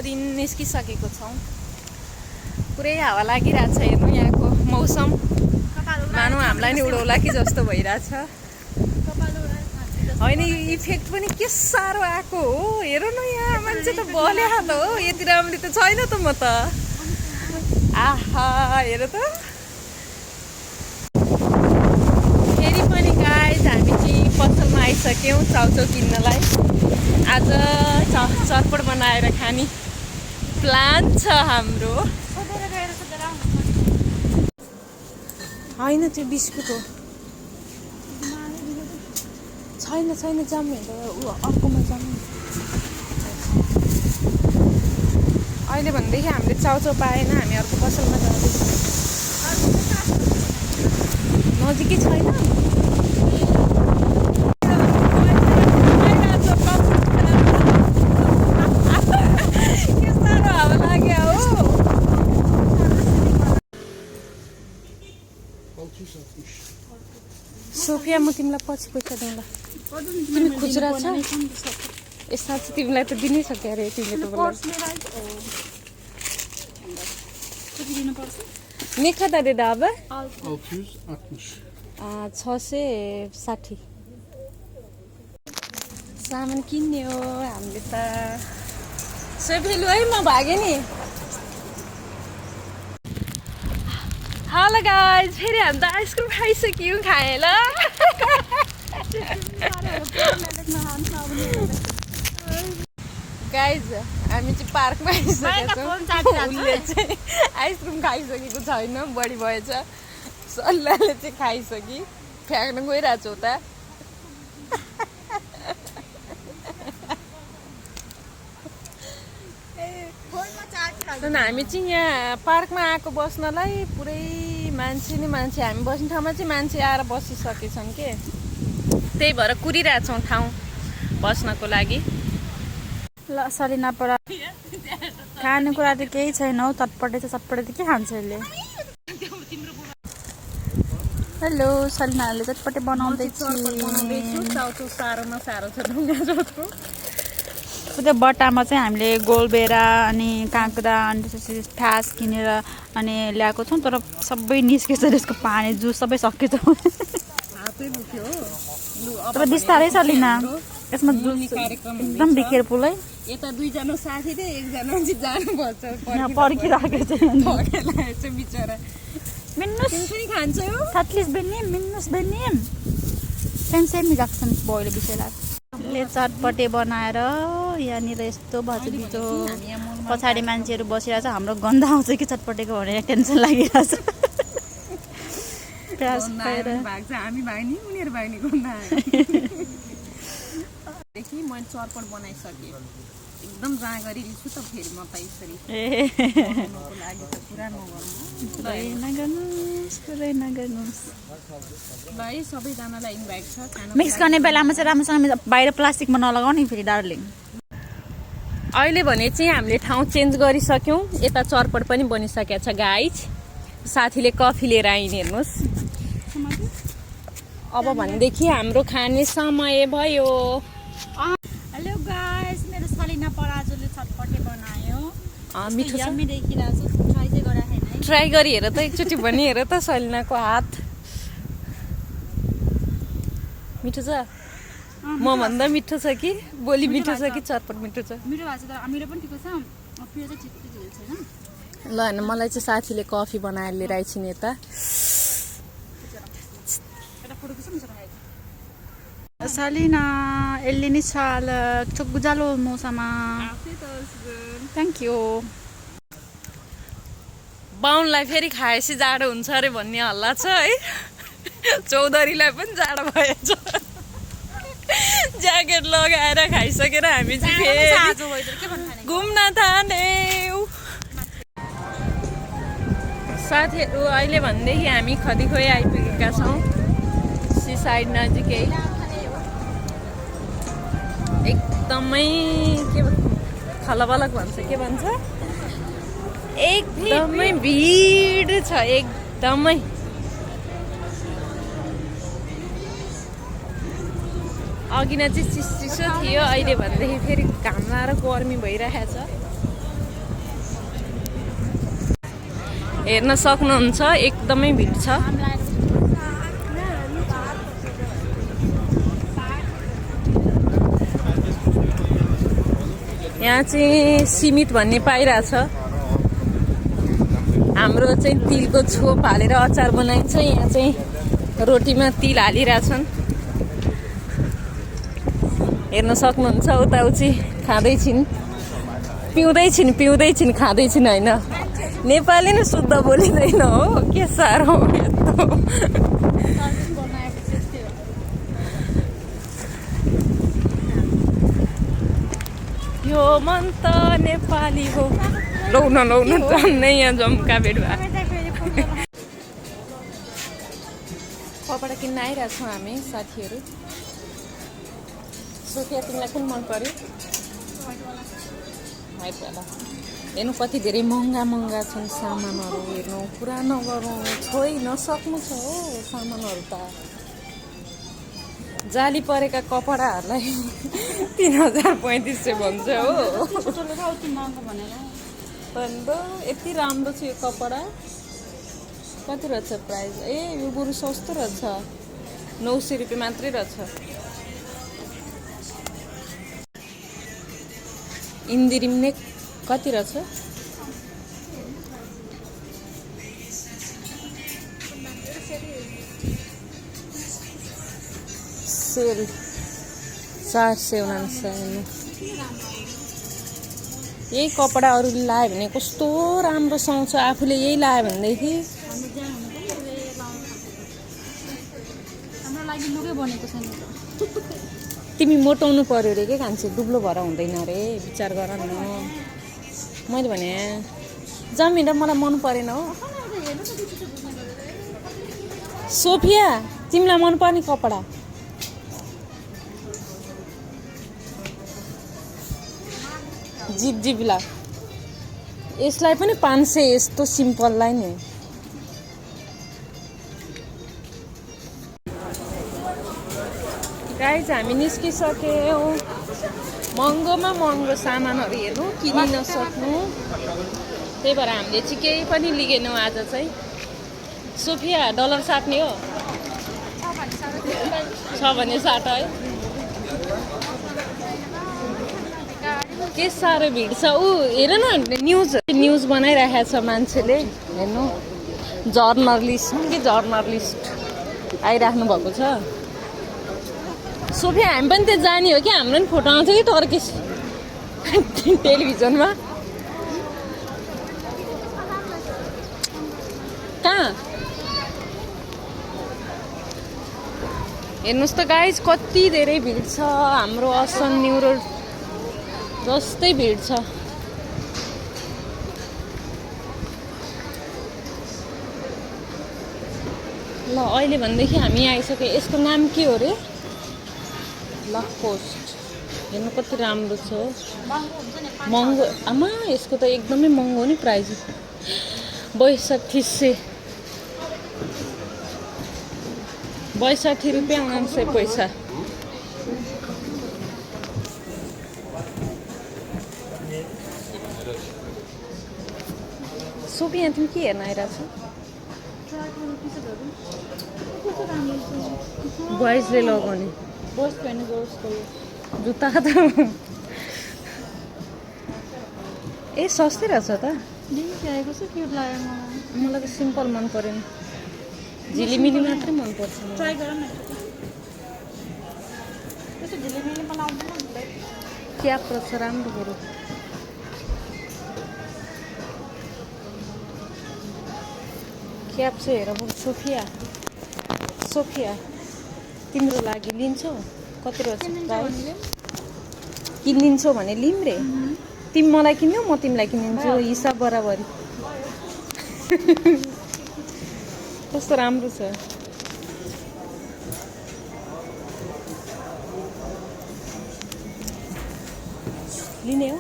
दिन निस्किसकेको छौँ। पुरै हावा लागिरहेछ। हेर्नु यहाँको मौसम मानौ हामीलाई नि उडौला कि जस्तो भइरहेछ। होइन यो इफेक्ट पनि के साह्रो आएको हो। हेर न यहाँ मान्छे त बल्या त हो। यति राम्ररी त छैन त म त। आहा हेर त। फेरि पनि गाइज हामी चाहिँ पसलमा आइसक्यौँ चाउचाउ किन्नलाई। आज चटपट बनाएर खाने प्लान छ हाम्रो। होइन त्यो बिस्कुट हो। छैन छैन जाम अर्कोमा जाम। अहिले भनेदेखि हामीले चाउचाउ पाएन। हामी अर्को पसलमा जाँदैछौँ। नजिकै छैन। के साह्रो हावा लाग्यो हो। सोफिया म तिमीलाई पछि पैसा दिउँला। तिमी खुजुरा छ यसमा चाहिँ तिमीलाई त दिनै सक्यो अरे। तिमीले त Ne kadar dedi abi? 660. 660. सामान किन्ने हो हामीले त। सोफिलु है म भागेँ नि। हेलो गाइज फेरि हामी त आइसक्रिम खाइसक्यौँ। खाएँ ल। गाइज हामी चाहिँ पार्कमा आइसकेको छौँ। उसले चाहिँ आइसक्रिम खाइसकेको छैन। बढी भएछ। सल्लाहले चाहिँ खाइसकि फ्याँक्न गइरहेको छु उता। हामी चाहिँ यहाँ पार्कमा आएको बस्नलाई पुरै मान्छे नै मान्छे। हामी बस्ने ठाउँमा चाहिँ मान्छे आएर बसिसकेछन् के। त्यही भएर कुरिरहेछौँ ठाउँ बस्नको लागि। ल सलिना परा खानेकुरा त केही छैन हौ। चटपटे छ। चटपटे त के खान्छ यसले। हेलो सलिनाले चटपटे बनाउँदैछु। चाउचाउ साह्रोमा साह्रो छ ढुङ्गा जस्तो। त्यो बट्टामा चाहिँ हामीले गोलबेरा अनि काँक्रा अनि त्यसपछि फ्यास किनेर अनि ल्याएको छौँ। तर सबै निस्केछ। त्यसको पानी जुस सबै सकेछ। तर बिस्तारै सलिना यसमा जुस एकदम बिखेर पुलै। यता दुईजना साथी थियो एकजना चाहिँ जानुपर्छ। पर्खिरहेको छ बिचरा। मिन्नुस पनि खान्छ हो। साथलिस बेनिम मिन्नुस बेनिम सेमी राख्छन् बोइले बिचरा। ले चटपटे बनाएर यहाँनिर यस्तो भचबिचो पछाडि मान्छेहरू बसिरहेको छ। हाम्रो गन्ध आउँछ कि चटपटेको भनेर टेन्सन लागिरहेछ। प्याज खाएर भाग्छ हामी भाग्ने उनीहरू भाग्ने गन्ध देखि मैले चटपट बनाइसकेँ। एकदम जाँगरी छु त फेरि म त यसरी लागि त पुरा नगर्नुहोस्। ल है सबैजनालाई इन्भाइट छ। मिक्स गर्ने बेलामा चाहिँ राम्रोसँग बाहिर प्लास्टिकमा नलगाउने फेरि डार्लिङ। अहिले भने चाहिँ हामीले ठाउँ चेन्ज गरिसक्यौँ। यता चटपट पनि बनिसकेको छ गाइज। साथीले कफी लिएर आइन हेर्नुहोस्। अब भनेदेखि हाम्रो खाने समय भयो। हेलो गाइस मेरो सलिना पराजुले चटपटे बनायो। मिठो छ। ट्राई चाहिँ गरा हैन। ट्राई गरी हेर त एकचोटि भनी हेर त सलिनाको हात। मिठो छ। म भन्दा मिठो छ कि बोली मिठो छ कि चटपट मिठो छ। मिठो भएको छ तर अमिलो पनि ठिकै छ। पिरो चाहिँ ठिकै छैन। ल हैन मलाई चाहिँ साथीले कफी बनाएर लिएर आइछिन् यता। सलिना यसले नि चालक चोक मौसममा। Thank you. बाहुनलाई फेरि खाएपछि जाडो हुन्छ अरे भन्ने हल्ला छ है। चौधरीलाई पनि जाडो भएछ। ज्याकेट लगाएर खाइसकेर हामी चाहिँ फेरि घुम्न थाल्यौँ। साथीहरू अहिले भनेदेखि हामी खदिखोइ आइपुगेका छौँ। सी साइड नजिकै एकदमै के खलबलक भन्छ के भन्छ एकदमै भिड छ। एकदमै अघि न चाहिँ चिसो थियो। अहिले भनेदेखि फेरि घाम लाएर गर्मी भइरहेको छ। हेर्न सक्नुहुन्छ एकदमै भिड छ। यहाँ चाहिँ सिमिट भन्ने पाइरहेछ। हाम्रो चाहिँ तिलको छोप हालेर अचार बनाइन्छ। यहाँ चाहिँ रोटीमा तिल हालिरहेछन्। हेर्न सक्नुहुन्छ उताउची खाँदैछिन्, पिउँदैछिन् खाँदैछिन् होइन। नेपाली नै शुद्ध बोलिँदैन हो, के साह्रो यस्तो। यो मन त नेपाली हो। लौन टन्नै यहाँ जम्का भेट भयो। कपडा किन्न आइरहेछौँ हामी साथीहरू। सोफिया तिमीलाई कुन मन पर्यो? व्हाइटवाला। हेर्नु कति धेरै महँगा छन् सामानहरू। हेर्नु पुरा नगरौँ, छोइ नसक्नु छ हो सामानहरू त। जाली परेका कपडाहरूलाई 3000-3500 भन्छ हो। अन्त यति राम्रो छ यो कपडा। कति रहेछ प्राइस? ए यो बरु सस्तो रहेछ, 900 रुपियाँ मात्रै रहेछ। इन्दिरिम ने कति रहेछ? सेल 499। यही कपडा अरूले लायो भने कस्तो राम्रो सुहाउँछ। आफूले यही लायो भनेदेखि तिमी मोटाउनु पर्यो अरे के कान्छे, दुब्लो भएर हुँदैन अरे, विचार गर न। मैले भने जमिन र मलाई मन परेन हो। सोफिया तिमीलाई मन पर्ने कपडा जिपला, यसलाई पनि 500, यस्तो सिम्पललाई नि। गाइज हामी निस्किसक्यौँ। महँगोमा महँगो सामानहरू हेर्नु, किनि नसक्नु। त्यही भएर हामीले चाहिँ केही पनि लिगेनौँ आज चाहिँ। सोफिया डलर साट्ने हो? 6 भने 60 है। के साह्रो भिड छ। हेर न, न्युज बनाइरहेको छ मान्छेले। हेर्नु जर्नलिस्ट आइराख्नु भएको छ। सोफिया हामी पनि त्यहाँ जाने हो कि? हाम्रो पनि फोटो आउँछ कि टर्किस टेलिभिजनमा? कहाँ हेर्नुहोस् त गाइज, कति धेरै भिड छ। हाम्रो असन न्यु रोड जस्तै भिड छ। ल अहिले भनेदेखि हामी आइसक्यो। यसको नाम के हो रे? लकपोस्ट। हेर्नु कति राम्रो छ। महँगो आमा, यसको त एकदमै महँगो नि प्राइस। 62 रुपियाँ 69 पैसा। सोफिया तिमी के हेर्न आइरहेको छौ? बोइजले लगाउने जुत्ता त ए सस्तै रहेछ त। मलाई त सिम्पल मन परेन, झिलिमिली मात्रै मन पर्छ। क्याप रहेछ राम्रो बरु। क्याप चाहिँ हेर सोफिया तिम्रो लागि लिन्छौ? कति रहेछ प्राइस? किनिदिन्छौ भने लिम रे। तिमी मलाई किन्यौ, म तिमीलाई किनिदिन्छु, हिसाब बराबरी। कस्तो राम्रो छ। लिने हो?